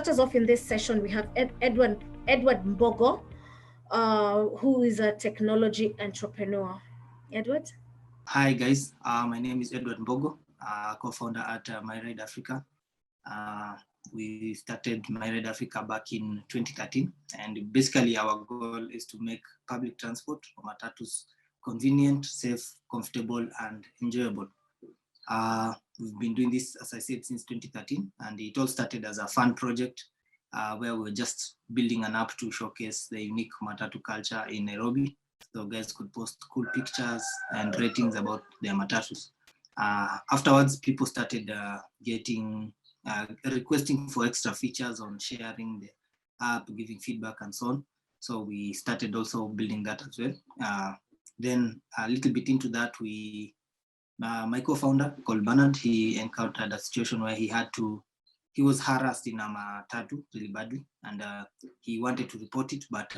start us off in this session, we have Edward Mbogo, who is a technology entrepreneur. Edward? Hi guys, my name is Edward Mbogo, co-founder at MyRide Africa. We started MyRide Africa back in 2013, and basically our goal is to make public transport or matatus convenient, safe, comfortable, and enjoyable. We've been doing this, as I said, since 2013, and it all started as a fun project where we were just building an app to showcase the unique matatu culture in Nairobi. So guys could post cool pictures and ratings about their matatus. Afterwards, people started requesting for extra features on sharing the app, giving feedback and so on. So we started also building that as well. Then a little bit into that, my co-founder called Bernard, he encountered a situation where he was harassed in a matatu really badly, and he wanted to report it, but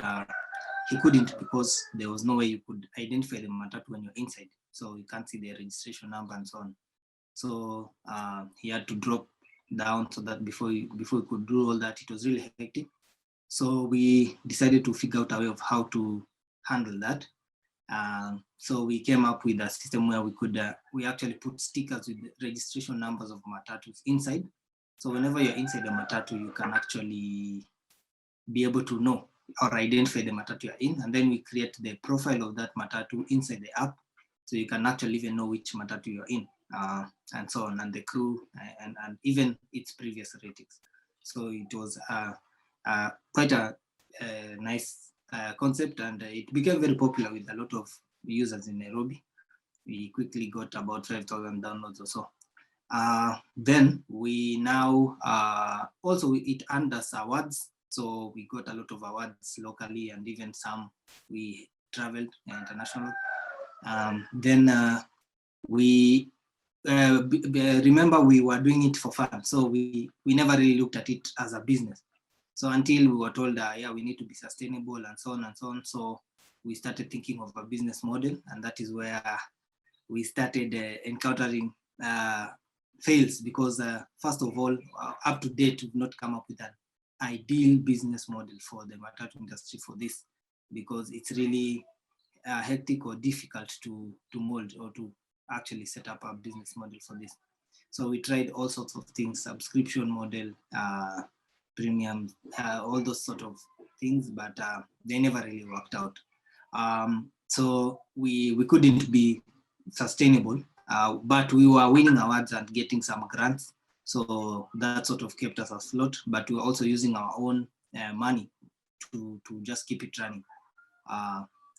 he couldn't because there was no way you could identify the matatu when you're inside. So you can't see the registration number and so on. So he had to drop down so that before we could do all that, it was really hectic. So we decided to figure out a way of how to handle that. So we came up with a system where we actually put stickers with the registration numbers of matatus inside. So whenever you're inside a matatu, you can actually be able to know or identify the matatu you're in, and then we create the profile of that matatu inside the app, so you can actually even know which matatu you're in, and so on, and the crew, and even its previous ratings. So it was quite a nice concept, and it became very popular with a lot of users in Nairobi. We quickly got about 5,000 downloads or so. Then we now also it earned us awards. So we got a lot of awards locally, and even some we traveled international. Then we remember we were doing it for fun. So we never really looked at it as a business. So until we were told, yeah, we need to be sustainable and so on and so on. So we started thinking of a business model, and that is where we started encountering fails, because first of all, up to date, we've not come up with an ideal business model for the matatu industry for this, because it's really hectic or difficult to mold or to actually set up a business model for this. So we tried all sorts of things, subscription model, premium, all those sort of things, but they never really worked out. So we couldn't be sustainable, but we were winning awards and getting some grants. So that sort of kept us afloat, but we were also using our own money to just keep it running.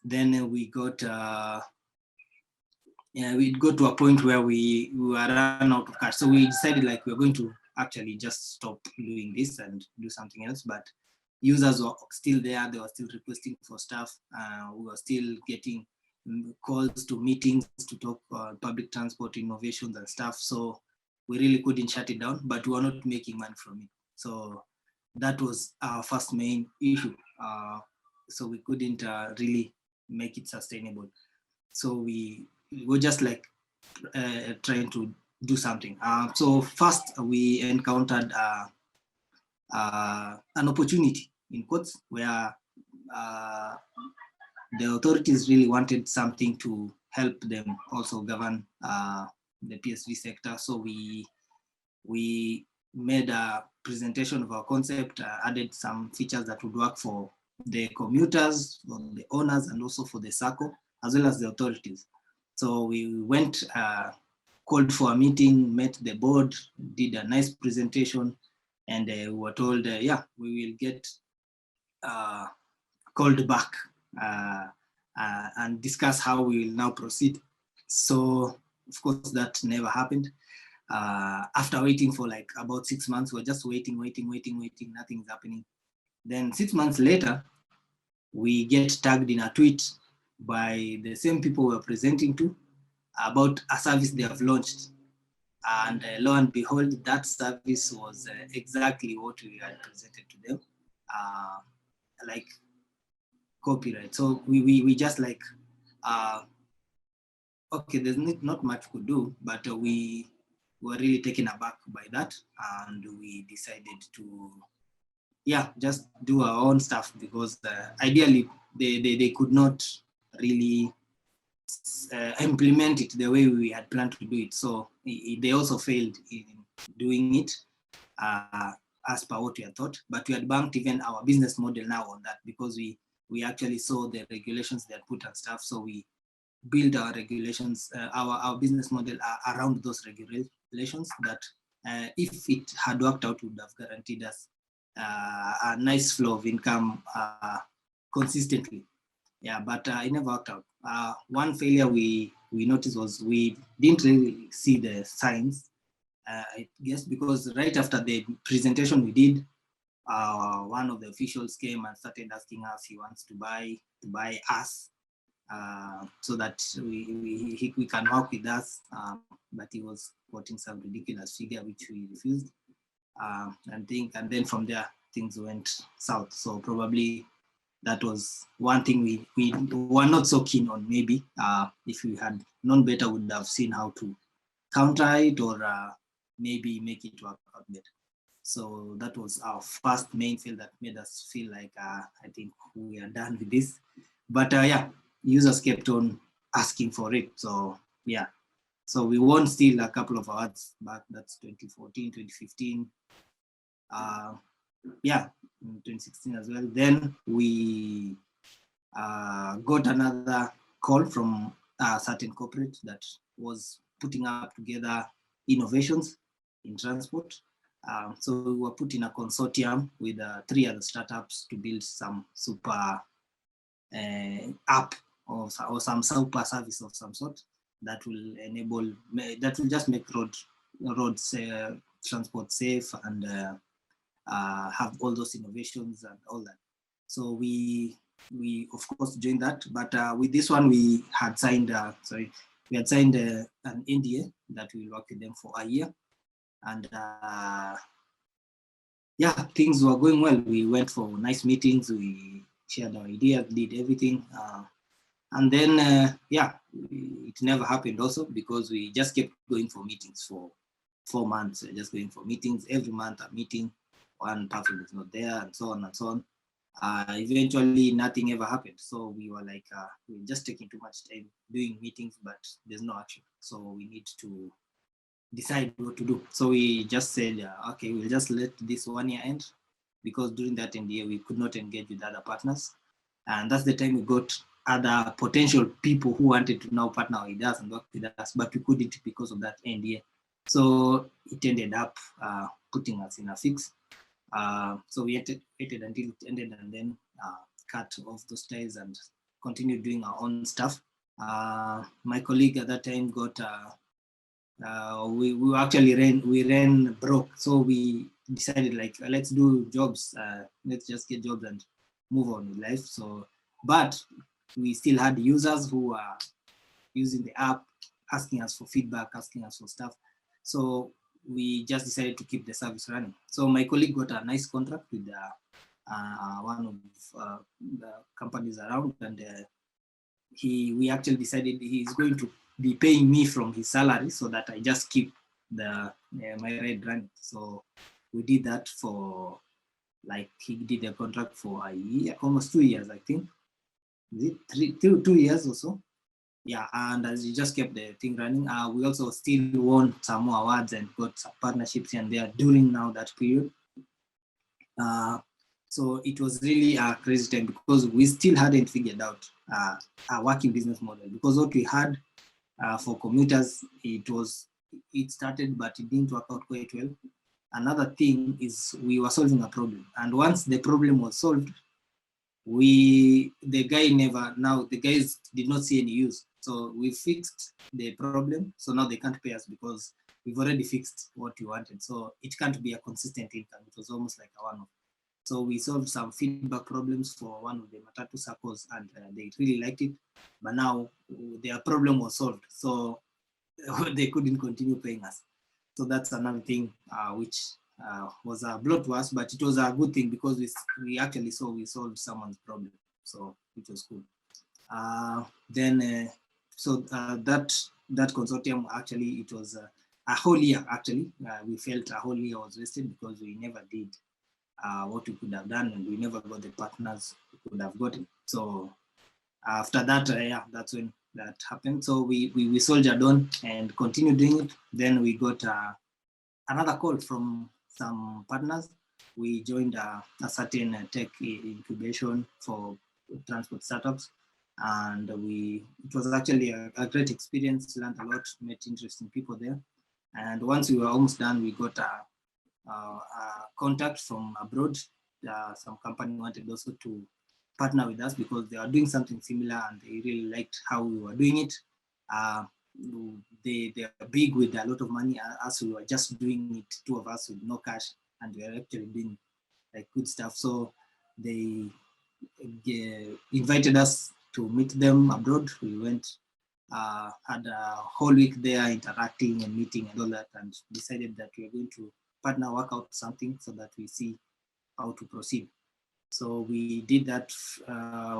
Then we got to a point where we were run out of cash. So we decided like we were going to actually just stop doing this and do something else. But users were still there. They were still requesting for stuff. We were still getting calls to meetings to talk public transport innovations and stuff. So we really couldn't shut it down, but we were not making money from it. So that was our first main issue. So we couldn't really make it sustainable. So we were just like trying to do something. So first we encountered an opportunity, in quotes, where the authorities really wanted something to help them also govern the PSV sector. So we made a presentation of our concept, added some features that would work for the commuters, for the owners, and also for the SACCO, as well as the authorities. So we went, called for a meeting, met the board, did a nice presentation, and we were told, yeah, we will get called back and discuss how we will now proceed. So of course that never happened. After waiting for like about 6 months, we're just waiting, nothing's happening. Then 6 months later, we get tagged in a tweet by the same people we're presenting to about a service they have launched. And lo and behold, that service was exactly what we had presented to them, like copyright. So we just like, okay, there's not much we could do, but we were really taken aback by that, and we decided to yeah, just do our own stuff, because ideally they could not really implement it the way we had planned to do it. So they also failed in doing it as per what we had thought. But we had banked even our business model now on that, because we actually saw the regulations they had put and stuff. So we build our regulations, our business model around those regulations that if it had worked out, would have guaranteed us a nice flow of income consistently. Yeah, but it never worked out. One failure we noticed was we didn't really see the signs. I guess because right after the presentation we did, one of the officials came and started asking us he wants to buy us, so that we can work with us. But he was quoting some ridiculous figure which we refused. And then from there things went south. So probably that was one thing we were not so keen on. Maybe if we had known better, would have seen how to counter it, or maybe make it work out better. So that was our first main fail that made us feel like I think we are done with this. But yeah, users kept on asking for it. So yeah, so we won still a couple of awards back. That's 2014, 2015. Yeah, in 2016 as well. Then we got another call from a certain corporate that was putting up together innovations in transport. So we were put in a consortium with 3 other startups to build some super app or some super service of some sort that will enable, that will just make roads transport safe, and have all those innovations and all that. So we of course joined that, but with this one we had signed an NDA that we will work with them for a year. And yeah, things were going well. We went for nice meetings, we shared our ideas, did everything. And then, yeah, it never happened also, because we just kept going for meetings for 4 months, just going for meetings every month, a meeting. One person is not there, and so on and so on. Eventually, nothing ever happened. So we were like, we're just taking too much time doing meetings, but there's no action. So we need to decide what to do. So we just said, okay, we'll just let this 1 year end, because during that NDA, we could not engage with other partners. And that's the time we got other potential people who wanted to now partner with us and work with us, but we couldn't because of that NDA. So it ended up putting us in a fix. So we waited until it ended, and then cut off those ties and continued doing our own stuff. My colleague at that time got, we actually ran broke. So we decided, like, let's do jobs. Let's just get jobs and move on with life. So, but we still had users who were using the app, asking us for feedback, asking us for stuff. So we just decided to keep the service running. So my colleague got a nice contract with one of the companies around, and we actually decided he's going to be paying me from his salary, so that I just keep my ride running. So we did that for, like, he did a contract for a year, almost 2 years, I think. Is it 2 years or so? Yeah, and as you just kept the thing running, we also still won some more awards and got some partnerships here and there during now that period. So it was really a crazy time, because we still hadn't figured out a working business model, because what we had for commuters, it started, but it didn't work out quite well. Another thing is we were solving a problem, and once the problem was solved, the guys did not see any use. So we fixed the problem, so now they can't pay us because we've already fixed what we wanted. So it can't be a consistent income. It was almost like a one-off. So we solved some feedback problems for one of the Matatu circles, and they really liked it. But now their problem was solved, so they couldn't continue paying us. So that's another thing which was a blow to us, but it was a good thing, because we actually saw we solved someone's problem. So it was cool. That consortium, actually, it was a whole year. Actually, we felt a whole year was wasted, because we never did what we could have done, and we never got the partners we could have gotten. So after that, yeah, that's when that happened. So we soldiered on and continued doing it. Then we got another call from some partners. We joined a certain tech incubation for transport startups, and it was actually a great experience. Learned a lot, met interesting people there, and once we were almost done, we got a contact from abroad. Some company wanted also to partner with us because they are doing something similar and they really liked how we were doing it. Uh, they are big with a lot of money, as we were just doing it, two of us with no cash, and we are actually doing like good stuff. So they invited us to meet them abroad. We went, had a whole week there interacting and meeting and all that, and decided that we are going to partner, work out something so that we see how to proceed. So we did that.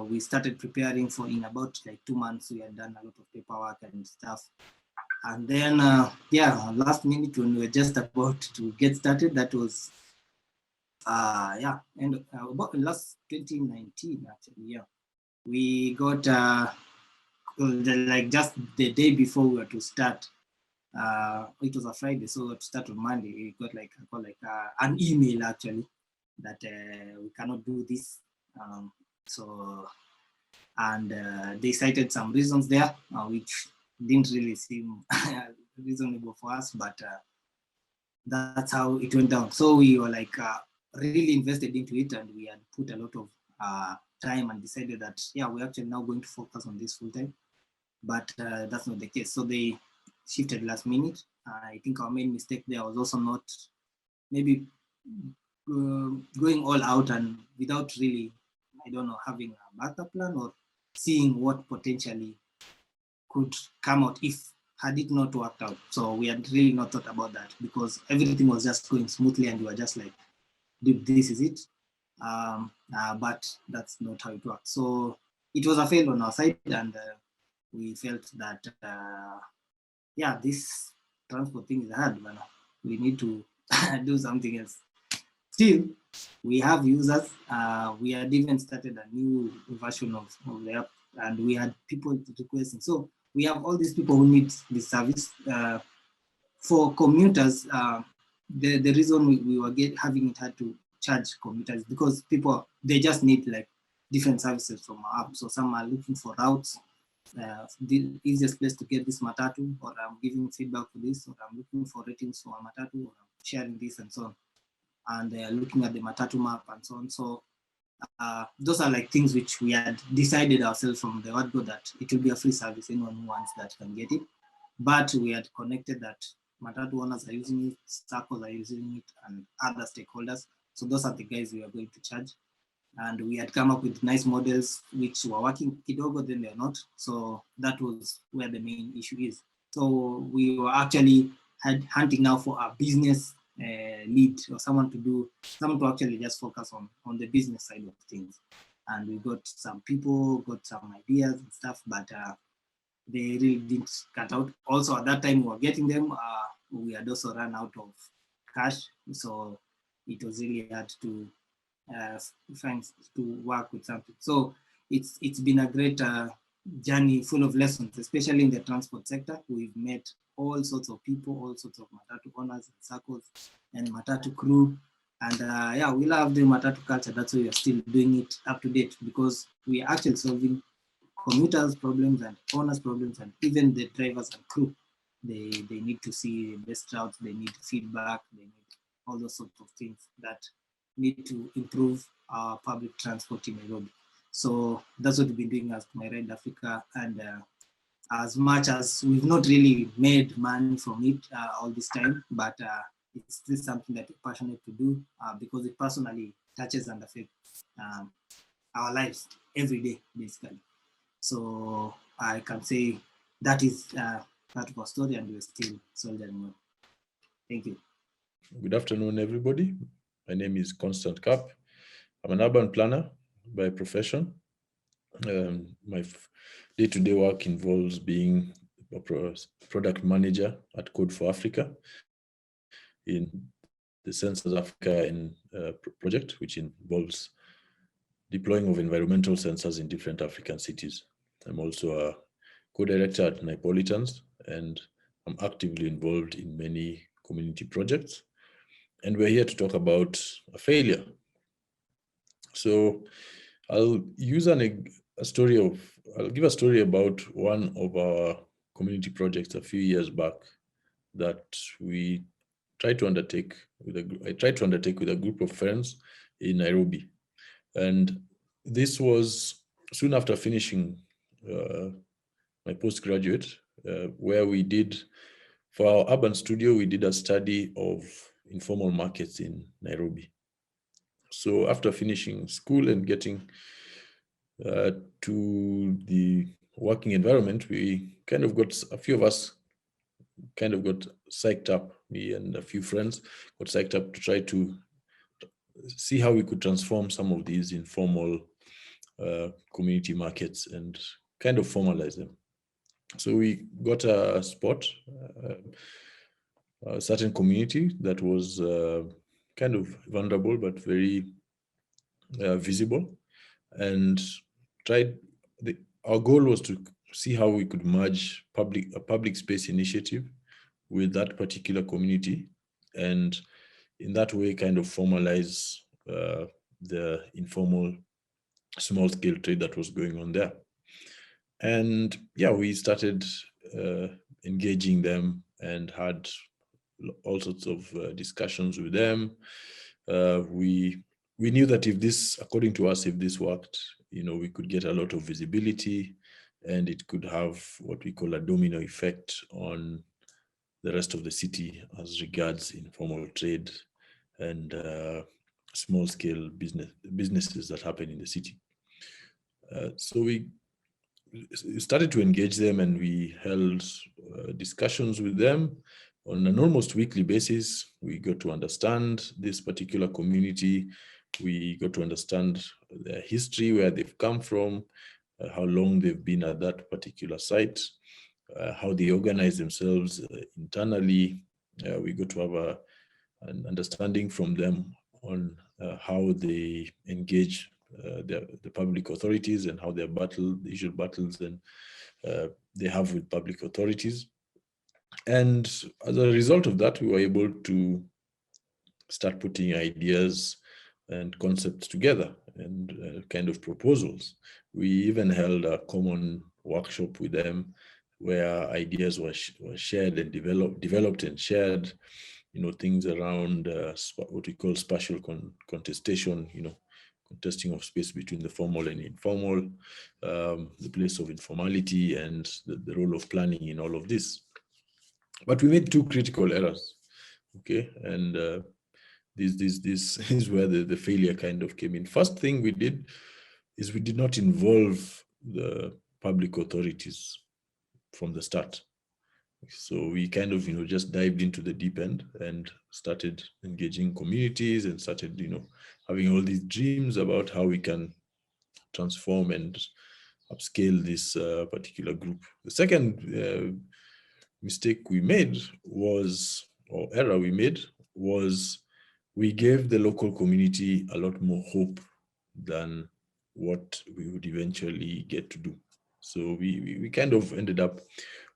We started preparing for, in about like 2 months, we had done a lot of paperwork and stuff. And then, yeah, last minute when we were just about to get started, that was, yeah, and about last 2019, actually, yeah. We got, like just the day before we were to start, it was a Friday, so we had to start on Monday. We got like, an email actually that we cannot do this. So, and they cited some reasons there, which didn't really seem reasonable for us, but that's how it went down. So we were like really invested into it, and we had put a lot of time and decided that, yeah, we're actually now going to focus on this full time, but that's not the case. So they shifted last minute. I think our main mistake there was also not maybe going all out and without really, I don't know, having a backup plan or seeing what potentially could come out if had it not worked out. So we had really not thought about that because everything was just going smoothly and we were just like, this is it. But that's not how it worked. So it was a fail on our side, and we felt that, yeah, this transport thing is hard, man. We need to do something else. Still, we have users. We had even started a new version of the app, and we had people requesting. So we have all these people who need this service. For commuters, the reason we were having it hard to charge commuters because people, they just need like different services from our app. So some are looking for routes, the easiest place to get this matatu, or I'm giving feedback for this, or I'm looking for ratings for a matatu, or I'm sharing this and so on. And looking at the matatu map and so on. So those are like things which we had decided ourselves from the word go that it will be a free service. Anyone who wants that can get it. But we had connected that matatu owners are using it, circles are using it, and other stakeholders. So those are the guys we are going to charge. And we had come up with nice models which were working kidogo, then they're not. So that was where the main issue is. So we were actually hunting now for a business lead or someone to actually just focus on the business side of things. And we got some people, got some ideas and stuff, but they really didn't cut out. Also at that time we were getting them, we had also run out of cash. So it was really hard to find to work with something. So it's been a great journey full of lessons, especially in the transport sector. We've met all sorts of people, all sorts of matatu owners and circles and matatu crew. And yeah, we love the matatu culture. That's why we are still doing it up to date because we are actually solving commuters' problems and owners' problems, and even the drivers and crew. They need to see best routes, they need feedback, they need all those sorts of things that need to improve our public transport in Nairobi. So that's what we've been doing as My Ride Africa. And as much as we've not really made money from it all this time, but it's still something that we're passionate to do because it personally touches and affects our lives every day, basically. So I can say that is part of our story, and we're still soldiering on. Thank you. Good afternoon, everybody. My name is Constant Cap. I'm an urban planner by profession. My day-to-day work involves being a product manager at Code for Africa in the the Sensors Africa project, which involves deploying of environmental sensors in different African cities. I'm also a co-director at Neapolitans, and I'm actively involved in many community projects. And we're here to talk about a failure. So I'll use I'll give a story about one of our community projects a few years back that I tried to undertake with a group of friends in Nairobi. And this was soon after finishing my postgraduate, where we did, for our urban studio, we did a study of informal markets in Nairobi. So after finishing school and getting to the working environment, a few of us kind of got psyched up, me and a few friends got psyched up to try to see how we could transform some of these informal community markets and kind of formalize them. So we got a spot, a certain community that was kind of vulnerable but very visible, and our goal was to see how we could merge a public space initiative with that particular community, and in that way kind of formalize the informal small scale trade that was going on there. And yeah, we started engaging them and had all sorts of discussions with them. We knew that if this worked, we could get a lot of visibility, and it could have what we call a domino effect on the rest of the city as regards informal trade and small scale businesses that happen in the city. So we started to engage them, and we held discussions with them on an almost weekly basis. We got to understand this particular community. We got to understand their history, where they've come from, how long they've been at that particular site, how they organize themselves internally. We got to have an understanding from them on how they engage the public authorities and how the usual battles and they have with public authorities. And as a result of that, we were able to start putting ideas and concepts together and kind of proposals. We even held a common workshop with them where ideas were shared and developed and shared, things around what we call spatial contestation, contesting of space between the formal and informal, the place of informality, and the role of planning in all of this. But we made two critical errors, okay? And this is where the failure kind of came in. First thing we did is we did not involve the public authorities from the start. So we kind of, just dived into the deep end and started engaging communities and started, having all these dreams about how we can transform and upscale this particular group. The second mistake we made error we made was we gave the local community a lot more hope than what we would eventually get to do. So we kind of ended up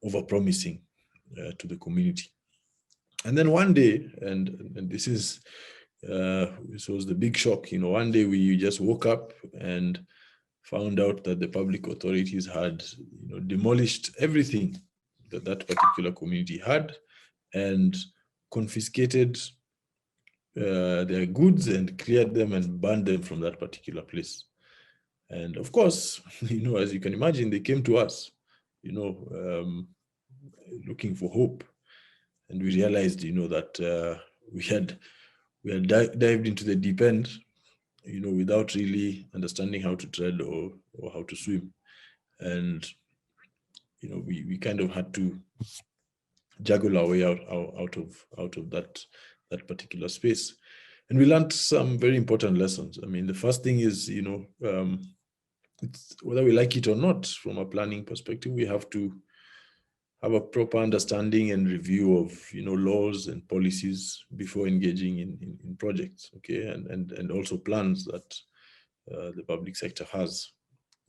over-promising to the community. And then one day, and this was the big shock, one day we just woke up and found out that the public authorities had demolished everything that particular community had and confiscated their goods and cleared them and banned them from that particular place. And of course, as you can imagine, they came to us, looking for hope. And we realized, that we had dived into the deep end, without really understanding how to tread or how to swim. And, we kind of had to juggle our way out of that particular space. And we learned some very important lessons. I mean, the first thing is, it's, whether we like it or not, from a planning perspective, we have to have a proper understanding and review of laws and policies before engaging in projects, okay, and also plans that the public sector has.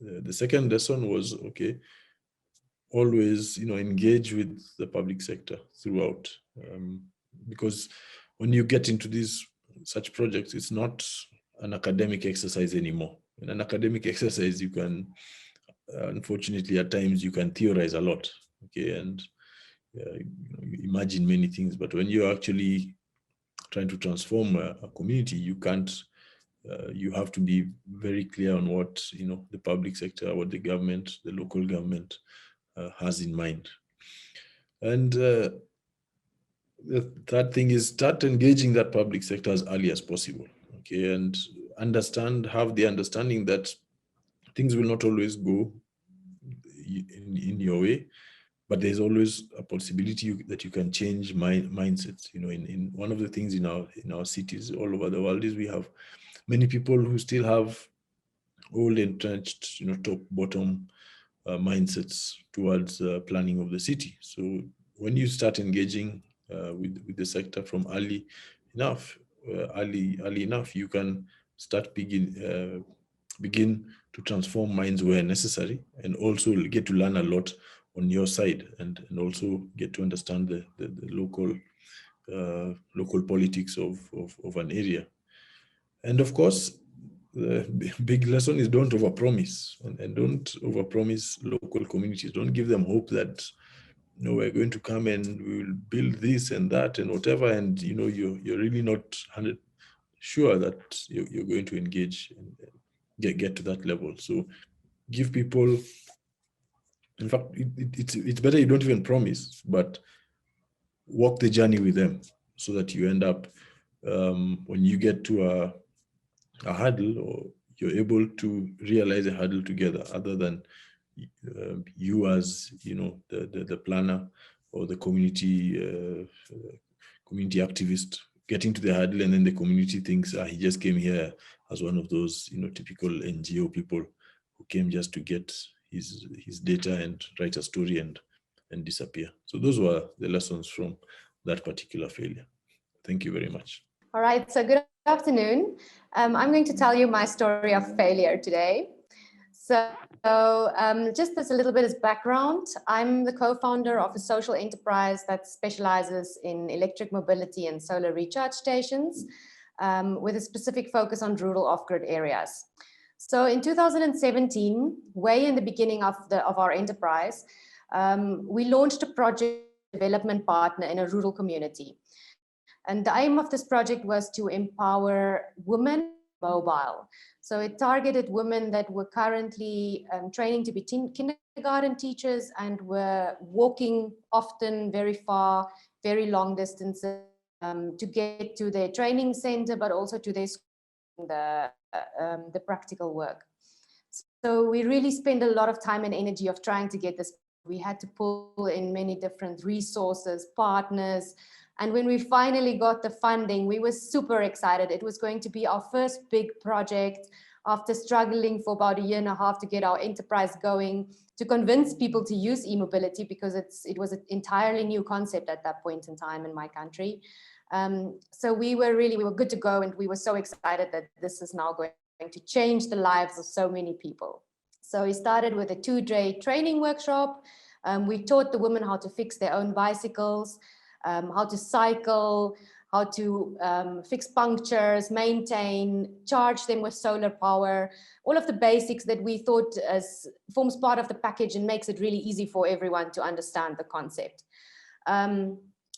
The second lesson was, okay, always engage with the public sector throughout, because when you get into these such projects, it's not an academic exercise anymore. In an academic exercise, you can unfortunately at times you can theorize a lot, okay, and you imagine many things, but when you're actually trying to transform a community, you can't you have to be very clear on what the public sector, what the government, the local government has in mind. And the third thing is start engaging that public sector as early as possible, okay, and have the understanding that things will not always go in your way, but there's always a possibility that you can change mindsets. In one of the things in our cities all over the world is we have many people who still have old entrenched, top bottom mindsets towards planning of the city. So when you start engaging with the sector from early enough, you can start begin to transform minds where necessary, and also get to learn a lot on your side, and also get to understand the local politics of an area. And of course, the big lesson is don't overpromise, and don't overpromise local communities. Don't give them hope that we're going to come and we will build this and that and whatever, and you're really not 100% sure that you're going to engage and get to that level. So give people, in fact, it's better you don't even promise, but walk the journey with them, so that you end up when you get to a hurdle, or you're able to realize a hurdle together, other than you as the planner or the community activist getting to the hurdle, and then the community thinks he just came here as one of those typical NGO people who came just to get his data and write a story and disappear. So those were the lessons from that particular failure. Thank you very much. All right, so good afternoon. I'm going to tell you my story of failure today. So just as a little bit as background, I'm the co-founder of a social enterprise that specializes in electric mobility and solar recharge stations, with a specific focus on rural off-grid areas. So in 2017, way in the beginning of our enterprise, we launched a project development partner in a rural community. And the aim of this project was to empower women mobile. So it targeted women that were currently training to be kindergarten teachers and were walking often very far, very long distances to get to their training center, but also to their school, the practical work. So we really spent a lot of time and energy of trying to get this. We had to pull in many different resources, partners. And when we finally got the funding, we were super excited. It was going to be our first big project after struggling for about 1.5 years to get our enterprise going, to convince people to use e-mobility, because it was an entirely new concept at that point in time in my country. So we were good to go, and we were so excited that this is now going to change the lives of so many people. So we started with a 2-day training workshop. We taught the women how to fix their own bicycles, how to cycle, how to fix punctures, maintain, charge them with solar power, all of the basics that we thought forms part of the package and makes it really easy for everyone to understand the concept.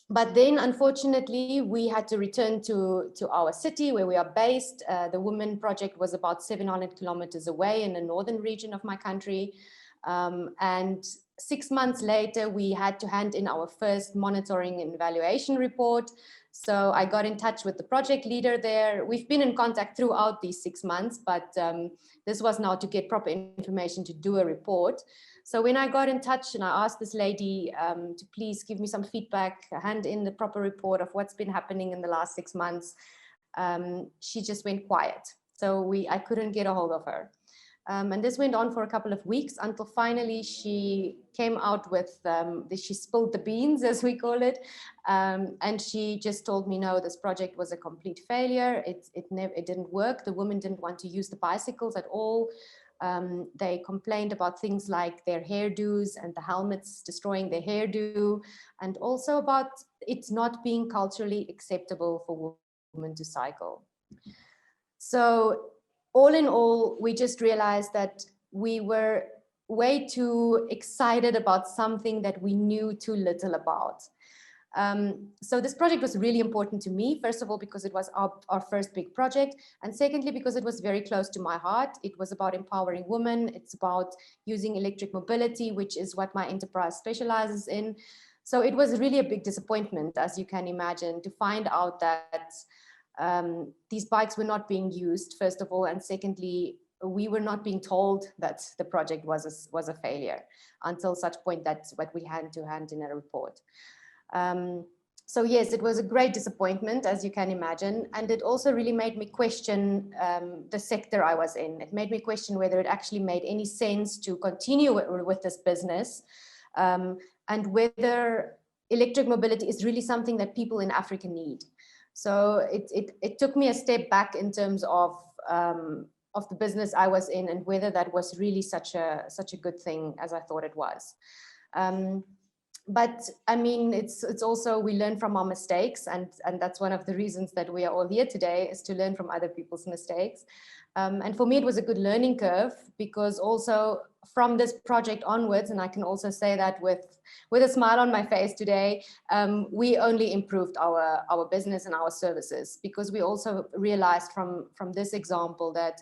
But then, unfortunately, we had to return to our city where we are based. The Women Project was about 700 kilometers away in the northern region of my country. And 6 months later, we had to hand in our first monitoring and evaluation report. So I got in touch with the project leader there. We've been in contact throughout these 6 months, but this was now to get proper information to do a report. So when I got in touch and I asked this lady to please give me some feedback, hand in the proper report of what's been happening in the last 6 months, she just went quiet. So I couldn't get a hold of her. And this went on for a couple of weeks until finally she came out with, she spilled the beans, as we call it. And she just told me, no, this project was a complete failure. It didn't work. The women didn't want to use the bicycles at all. They complained about things like their hairdos and the helmets destroying their hairdo, and also about it not being culturally acceptable for women to cycle. So all in all, we just realized that we were way too excited about something that we knew too little about. So this project was really important to me, first of all, because it was our first big project, and secondly, because it was very close to my heart. It was about empowering women. It's about using electric mobility, which is what my enterprise specializes in. So it was really a big disappointment, as you can imagine, to find out that these bikes were not being used, first of all, and secondly, we were not being told that the project was a failure until such point that what we had to hand in a report. So yes, it was a great disappointment, as you can imagine, and it also really made me question the sector I was in. It made me question whether it actually made any sense to continue with this business, and whether electric mobility is really something that people in Africa need. So it took me a step back in terms of the business I was in, and whether that was really such a good thing as I thought it was. But I mean, it's also, we learn from our mistakes, and that's one of the reasons that we are all here today, is to learn from other people's mistakes. And for me, it was a good learning curve, because also from this project onwards, and I can also say that with a smile on my face today, we only improved our business and our services, because we also realized from this example that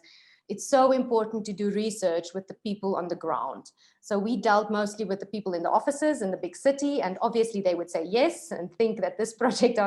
it's so important to do research with the people on the ground. So we dealt mostly with the people in the offices in the big city, and obviously they would say yes and think that this project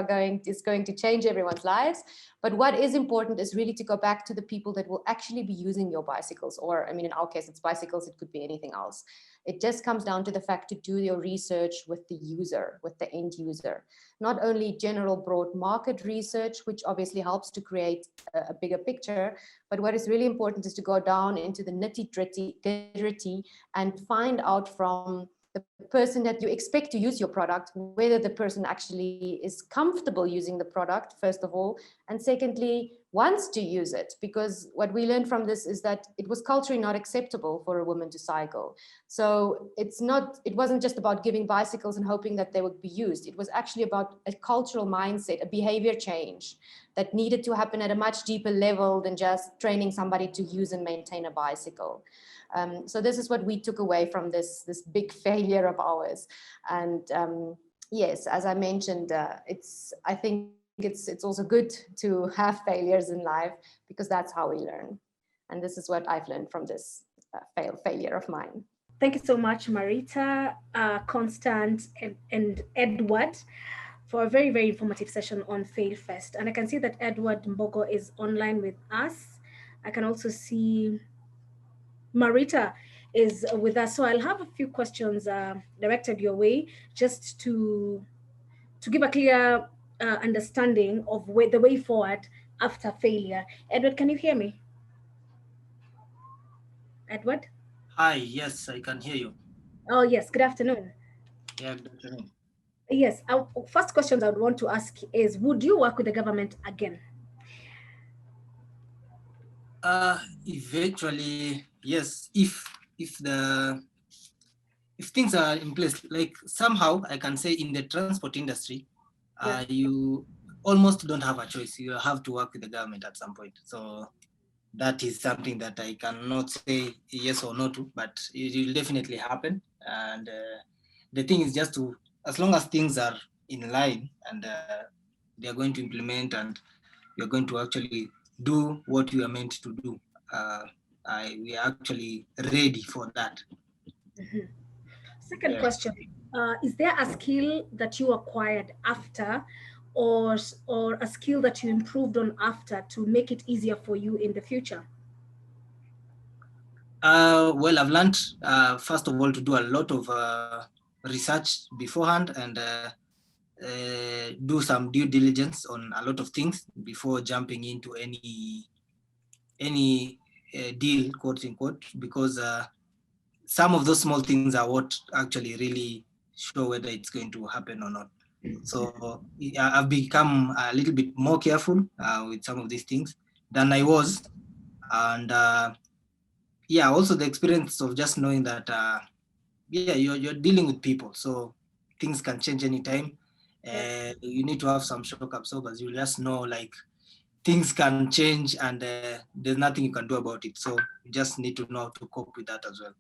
is going to change everyone's lives. But what is important is really to go back to the people that will actually be using your bicycles, or I mean, in our case, it's bicycles, it could be anything else. It just comes down to the fact to do your research with the user, with the end user. Not only general broad market research, which obviously helps to create a bigger picture, but what is really important is to go down into the nitty-gritty and find out from the person that you expect to use your product, whether the person actually is comfortable using the product, first of all, and secondly, wants to use it. Because what we learned from this is that it was culturally not acceptable for a woman to cycle. So it wasn't just about giving bicycles and hoping that they would be used. It was actually about a cultural mindset, a behavior change that needed to happen at a much deeper level than just training somebody to use and maintain a bicycle. So this is what we took away from this big failure of ours. And yes, as I mentioned, I think it's also good to have failures in life, because that's how we learn. And this is what I've learned from this failure of mine. Thank you so much, Marita, Constant, and Edward, for a very, very informative session on FailFest. And I can see that Edward Mbogo is online with us. I can also see Marita is with us. So I'll have a few questions directed your way, just to give a clear understanding of the way forward after failure. Edward, can you hear me? Edward? Hi, yes, I can hear you. Oh, yes. Good afternoon. Yeah, good afternoon. Yes. Our first questions I would want to ask is, would you work with the government again? Eventually, yes. If things are in place, like somehow I can say in the transport industry, you almost don't have a choice. You have to work with the government at some point. So that is something that I cannot say yes or no to, but it will definitely happen. And the thing is just to, as long as things are in line and they are going to implement and you're going to actually do what you are meant to do, we are actually ready for that. Mm-hmm. Second question, is there a skill that you acquired after, or a skill that you improved on after, to make it easier for you in the future? Well, I've learned, first of all, to do a lot of research beforehand and do some due diligence on a lot of things before jumping into any deal, quote unquote, because some of those small things are what actually really show whether it's going to happen or not. So I've become a little bit more careful with some of these things than I was. And yeah, also the experience of just knowing that, yeah, you're dealing with people. So things can change anytime. You need to have some shock absorbers. You just know like things can change and there's nothing you can do about it. So you just need to know how to cope with that as well.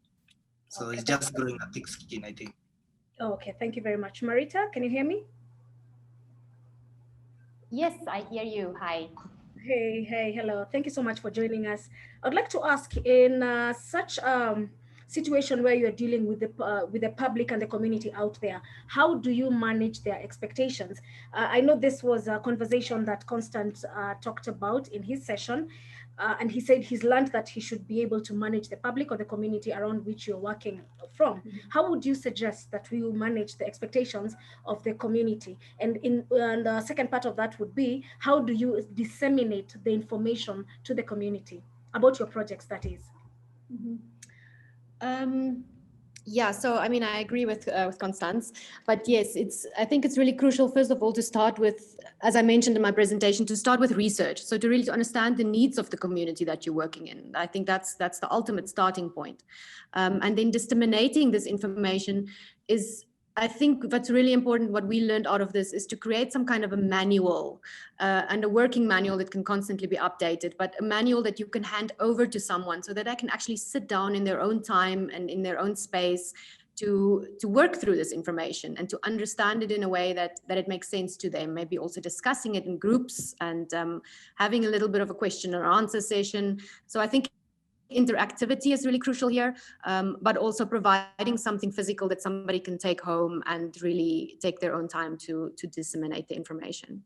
So Okay, it's just growing a thick skin, I think. Okay, thank you very much. Marita, can you hear me? Yes, I hear you. Hi. Hey, hello. Thank you so much for joining us. I'd like to ask, in such situation where you're dealing with the public and the community out there, how do you manage their expectations? I know this was a conversation that Constant talked about in his session, and he said he's learned that he should be able to manage the public or the community around which you're working from. How would you suggest that we manage the expectations of the community? And the second part of that would be, how do you disseminate the information to the community about your projects, that is? Yeah, so I mean, I agree with Constance, but yes, I think it's really crucial, first of all, to start with, as I mentioned in my presentation, to start with research. So to really understand the needs of the community that you're working in. I think that's the ultimate starting point. And then disseminating this information is, I think what's really important, what we learned out of this, is to create some kind of a manual and a working manual that can constantly be updated, but a manual that you can hand over to someone so that they can actually sit down in their own time and in their own space to work through this information and to understand it in a way that it makes sense to them. Maybe also discussing it in groups and having a little bit of a question or answer session. So I think interactivity is really crucial here, but also providing something physical that somebody can take home and really take their own time to disseminate the information.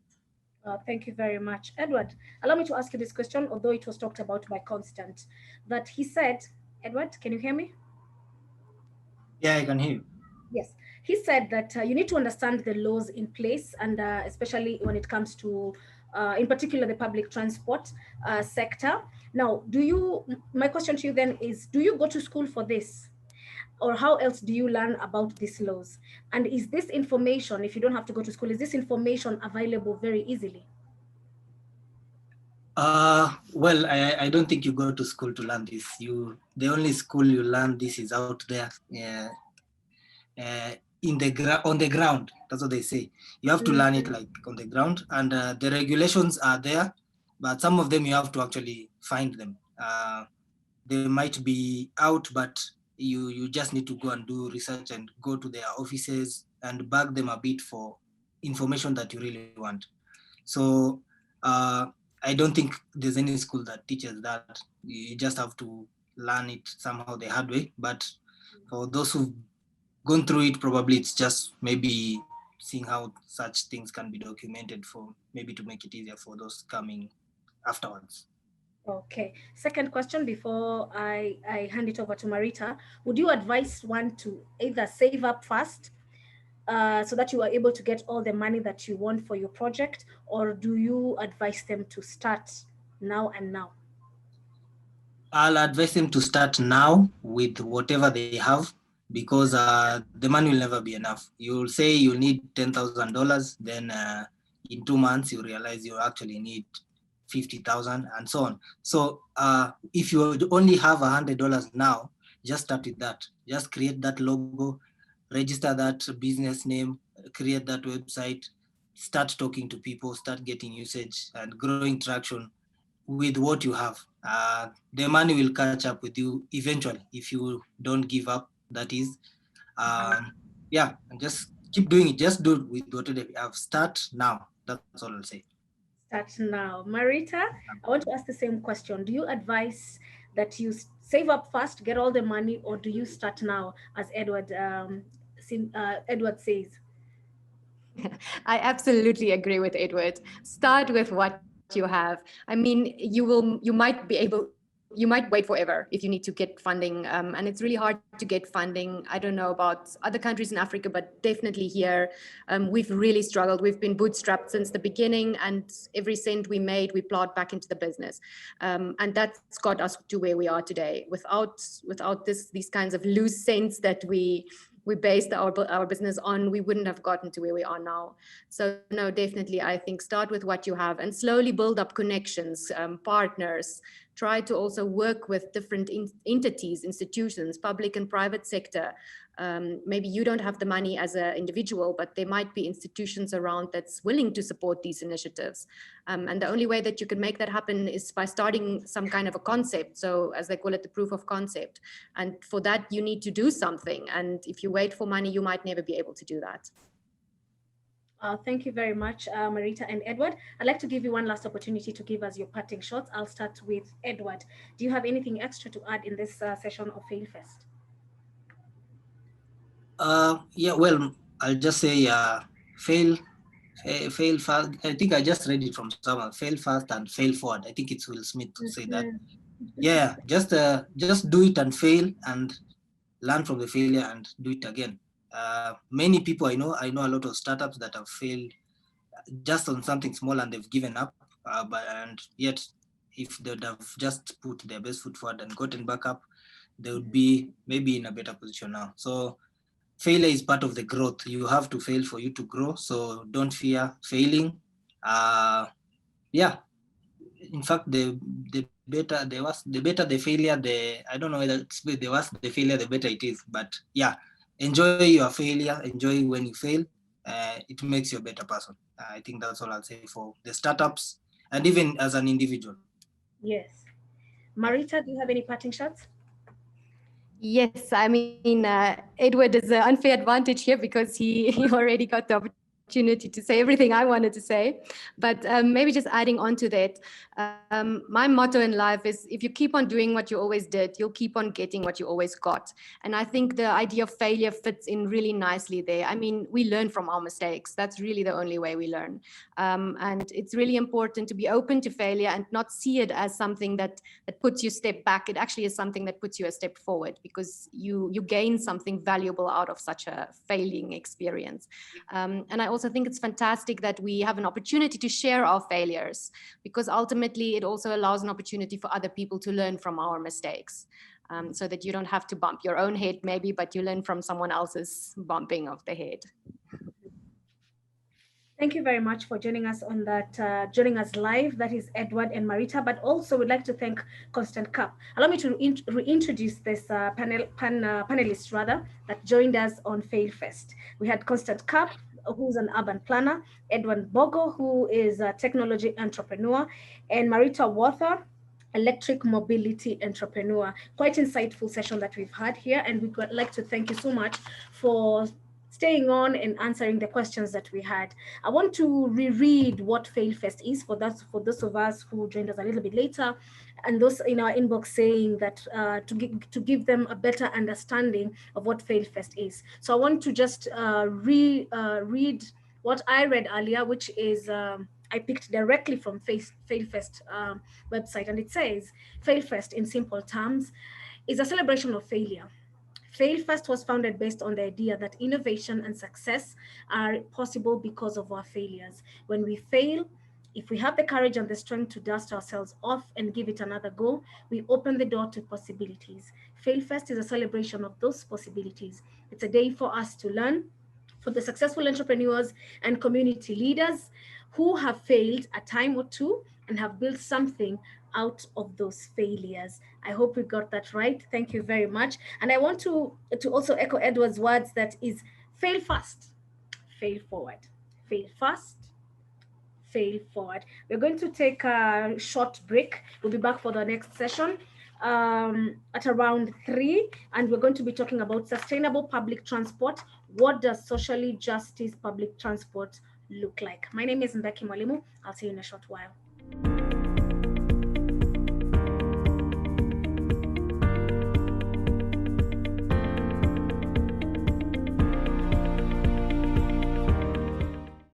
Thank you very much. Edward, allow me to ask you this question, although it was talked about by Constant, that he said, Edward, can you hear me? Yeah, I can hear you. Yes, he said that you need to understand the laws in place, and especially when it comes to, in particular, the public transport sector. Now, my question to you then is, do you go to school for this? Or how else do you learn about these laws? And is this information, if you don't have to go to school, is this information available very easily? Well, I don't think you go to school to learn this. The only school you learn this is out there, on the ground. That's what they say. You have to learn it like on the ground, and the regulations are there, but some of them you have to actually find them. They might be out, but you just need to go and do research and go to their offices and bug them a bit for information that you really want. So I don't think there's any school that teaches that. You just have to learn it somehow the hard way. But for those who've gone through it, probably it's just maybe seeing how such things can be documented for maybe to make it easier for those coming afterwards. Okay. Second question before I hand it over to Marita. Would you advise one to either save up fast so that you are able to get all the money that you want for your project, or do you advise them to start now and now? I'll advise them to start now with whatever they have, because the money will never be enough. You'll say you need $10,000, then in 2 months you realize you actually need 50,000 and so on. So if you only have $100 now, just start with that. Just create that logo, register that business name, create that website, start talking to people, start getting usage and growing traction with what you have. The money will catch up with you eventually if you don't give up, that is. Yeah, and just keep doing it. Just do it with whatever you have. Start now. That's all I'll say. Start now. Marita, I want to ask the same question. Do you advise that you save up fast, get all the money, or do you start now, as Edward says? I absolutely agree with Edward. Start with what you have. I mean, you might be able, you might wait forever if you need to get funding. And it's really hard to get funding. I don't know about other countries in Africa, but definitely here, we've really struggled. We've been bootstrapped since the beginning, and every cent we made, we plowed back into the business. And that's got us to where we are today. Without these kinds of loose cents that we based our business on, we wouldn't have gotten to where we are now. So no, definitely, I think start with what you have and slowly build up connections, partners. Try to also work with different entities, institutions, public and private sector. Maybe you don't have the money as an individual, but there might be institutions around that's willing to support these initiatives. And the only way that you can make that happen is by starting some kind of a concept. So as they call it, the proof of concept. And for that, you need to do something. And if you wait for money, you might never be able to do that. Thank you very much, Marita and Edward. I'd like to give you one last opportunity to give us your parting shots. I'll start with Edward. Do you have anything extra to add in this session of FailFest? Yeah, well, I'll just say fail fast. I think I just read it from someone. Fail fast and fail forward. I think it's Will Smith to say that. Yeah, just do it and fail and learn from the failure and do it again. Many people I know a lot of startups that have failed just on something small and they've given up. And yet, if they would have just put their best foot forward and gotten back up, they would be maybe in a better position now. So failure is part of the growth. You have to fail for you to grow. So don't fear failing. Yeah. In fact, the better the failure, I don't know whether it's the worse the failure, the better it is. But yeah, enjoy your failure. Enjoy when you fail. It makes you a better person. I think that's all I'll say for the startups and even as an individual. Yes. Marita, do you have any parting shots? Yes, I mean, Edward is an unfair advantage here because he already got the opportunity to say everything I wanted to say. But maybe just adding on to that, my motto in life is if you keep on doing what you always did, you'll keep on getting what you always got. And I think the idea of failure fits in really nicely there. I mean, we learn from our mistakes. That's really the only way we learn. And it's really important to be open to failure and not see it as something that puts you a step back. It actually is something that puts you a step forward because you gain something valuable out of such a failing experience. And I also think it's fantastic that we have an opportunity to share our failures because ultimately it also allows an opportunity for other people to learn from our mistakes. So that you don't have to bump your own head maybe, but you learn from someone else's bumping of the head. Thank you very much for joining us on that, joining us live. That is Edward and Marita, but also we'd like to thank Constant Cup. Allow me to reintroduce this panelists rather that joined us on FailFest. We had Constant Cup, who's an urban planner, Edward Bogo, who is a technology entrepreneur, and Marita Wather, electric mobility entrepreneur. Quite insightful session that we've had here, and we'd like to thank you so much for staying on and answering the questions that we had. I want to reread what FailFest is for those of us who joined us a little bit later, and those in our inbox saying that to give them a better understanding of what FailFest is. So I want to just read what I read earlier, which is I picked directly from FailFest website, and it says, FailFest in simple terms is a celebration of failure. FailFest was founded based on the idea that innovation and success are possible because of our failures. When we fail, if we have the courage and the strength to dust ourselves off and give it another go, we open the door to possibilities. FailFest is a celebration of those possibilities. It's a day for us to learn, for the successful entrepreneurs and community leaders who have failed a time or two and have built something out of those failures. I hope we got that right. Thank you very much. And I want to also echo Edward's words, that is fail fast, fail forward, fail fast, fail forward. We're going to take a short break. We'll be back for the next session at around 3, and we're going to be talking about sustainable public transport. What does socially justice public transport look like? My name is Mbeki Mwalimu. I'll see you in a short while.